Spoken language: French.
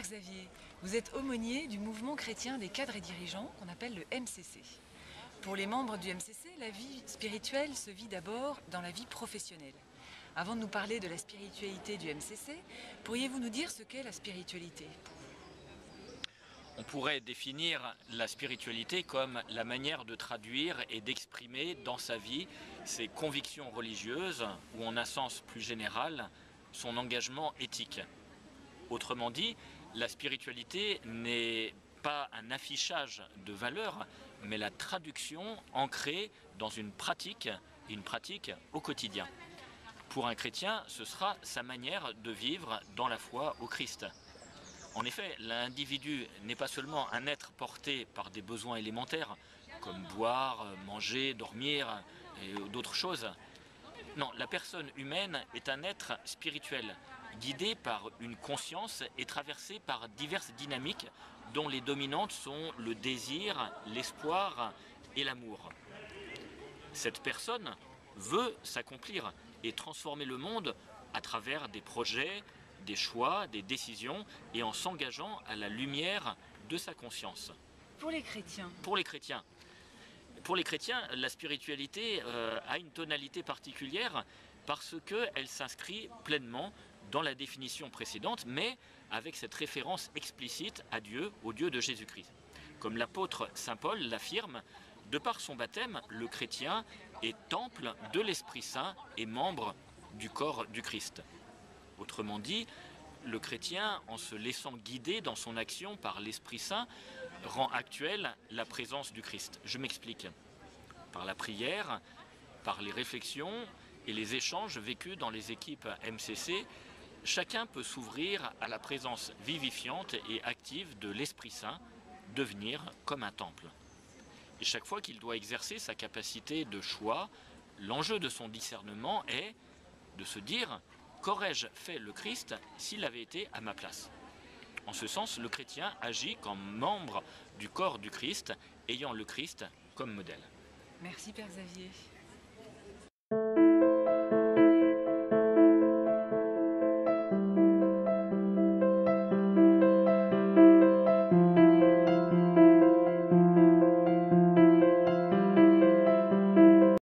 Père Xavier, vous êtes aumônier du mouvement chrétien des cadres et dirigeants qu'on appelle le MCC. Pour les membres du MCC, la vie spirituelle se vit d'abord dans la vie professionnelle. Avant de nous parler de la spiritualité du MCC, pourriez-vous nous dire ce qu'est la spiritualité? On pourrait définir la spiritualité comme la manière de traduire et d'exprimer dans sa vie ses convictions religieuses ou en un sens plus général, son engagement éthique. Autrement dit, la spiritualité n'est pas un affichage de valeurs, mais la traduction ancrée dans une pratique au quotidien. Pour un chrétien, ce sera sa manière de vivre dans la foi au Christ. En effet, l'individu n'est pas seulement un être porté par des besoins élémentaires, comme boire, manger, dormir et d'autres choses. Non, la personne humaine est un être spirituel, guidé par une conscience et traversé par diverses dynamiques dont les dominantes sont le désir, l'espoir et l'amour. Cette personne veut s'accomplir et transformer le monde à travers des projets, des choix, des décisions et en s'engageant à la lumière de sa conscience. Pour les chrétiens. Pour les chrétiens, la spiritualité a une tonalité particulière parce qu'elle s'inscrit pleinement dans la définition précédente, mais avec cette référence explicite à Dieu, au Dieu de Jésus-Christ. Comme l'apôtre Saint Paul l'affirme, de par son baptême, le chrétien est temple de l'Esprit Saint et membre du corps du Christ. Autrement dit, le chrétien, en se laissant guider dans son action par l'Esprit Saint, rend actuelle la présence du Christ. Je m'explique. Par la prière, par les réflexions et les échanges vécus dans les équipes MCC, chacun peut s'ouvrir à la présence vivifiante et active de l'Esprit Saint, devenir comme un temple. Et chaque fois qu'il doit exercer sa capacité de choix, l'enjeu de son discernement est de se dire: qu'aurais-je fait le Christ s'il avait été à ma place? En ce sens, le chrétien agit comme membre du corps du Christ, ayant le Christ comme modèle. Merci Père Xavier.